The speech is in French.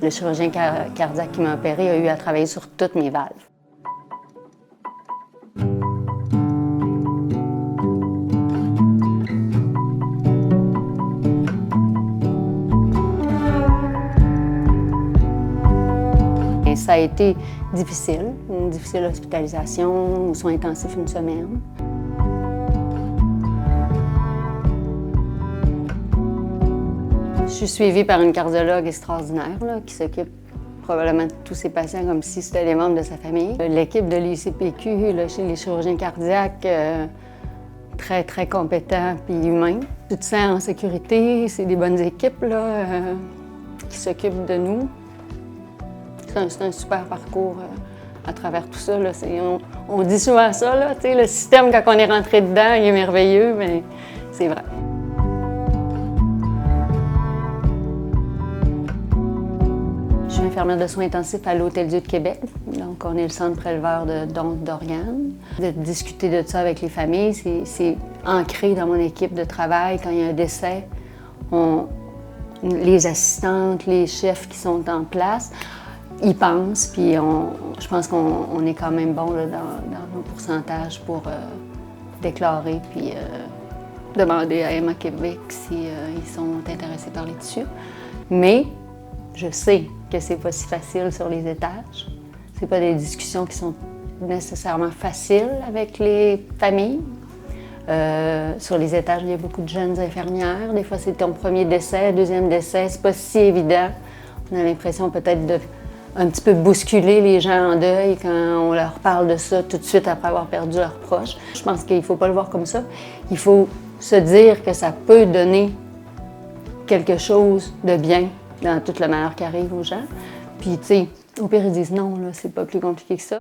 Le chirurgien cardiaque qui m'a opéré a eu à travailler sur toutes mes valves. Et ça a été difficile, une difficile hospitalisation, aux soins intensifs une semaine. Je suis suivie par une cardiologue extraordinaire là, qui s'occupe probablement de tous ses patients comme si c'était les membres de sa famille. L'équipe de l'ICPQ, là, chez les chirurgiens cardiaques, très, très compétents et humains. Tu te sens en sécurité, c'est des bonnes équipes là, qui s'occupent de nous. C'est un super parcours à travers tout ça. Là. On dit souvent ça, là, le système, quand on est rentré dedans, il est merveilleux, mais c'est vrai. Je suis infirmière de soins intensifs à l'Hôtel-Dieu de Québec. Donc, on est le centre préleveur de dons d'organes. De discuter de ça avec les familles, c'est ancré dans mon équipe de travail. Quand il y a un décès, les assistantes, les chefs qui sont en place, ils pensent, puis je pense qu'on est quand même bon là, dans nos pourcentages pour déclarer puis demander à Emma Québec s'ils sont intéressés par les tissus. Mais je sais que c'est pas si facile sur les étages. C'est pas des discussions qui sont nécessairement faciles avec les familles. Sur les étages, il y a beaucoup de jeunes infirmières. Des fois, c'est ton premier décès, deuxième décès, c'est pas si évident. On a l'impression peut-être de un petit peu bousculer les gens en deuil quand on leur parle de ça tout de suite après avoir perdu leurs proches. Je pense qu'il ne faut pas le voir comme ça. Il faut se dire que ça peut donner quelque chose de bien dans tout le malheur qui arrive aux gens. Puis, tu sais, au pire, ils disent non, là, c'est pas plus compliqué que ça.